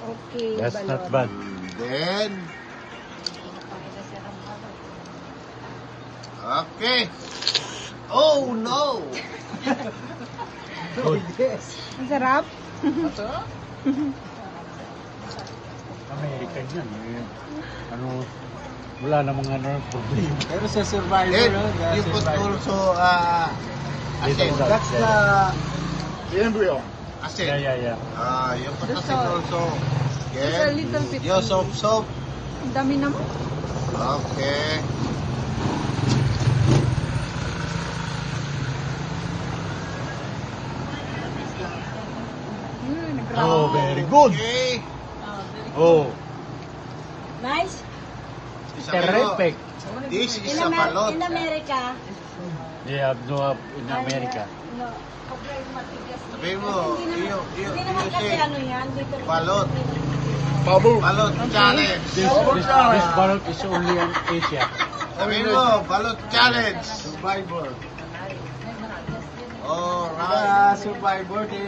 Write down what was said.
Okay, That's balon. not bad. Then, okay. Oh, no! Good. Ang sarap. American yan. Eh. Ano, wala namang ano, problema. Pero sa Survivor, Then, no? you put also, asin. That's the embryo. Asin. Yeah. You put The asin salt. also. Just a little bit. Your soap. Ang dami naman. Okay. Grabe. Oh, very good. Okay. Oh, Nice. terrific. This is a balot. In America. They have no in America. No. Sabi mo, Hindi naman kasi say, ano yan. Dito. balot. Bubble. Balot challenge. This ballot is only in Asia. Sabi mo, balot challenge. Survivor. Alright. Survivor, they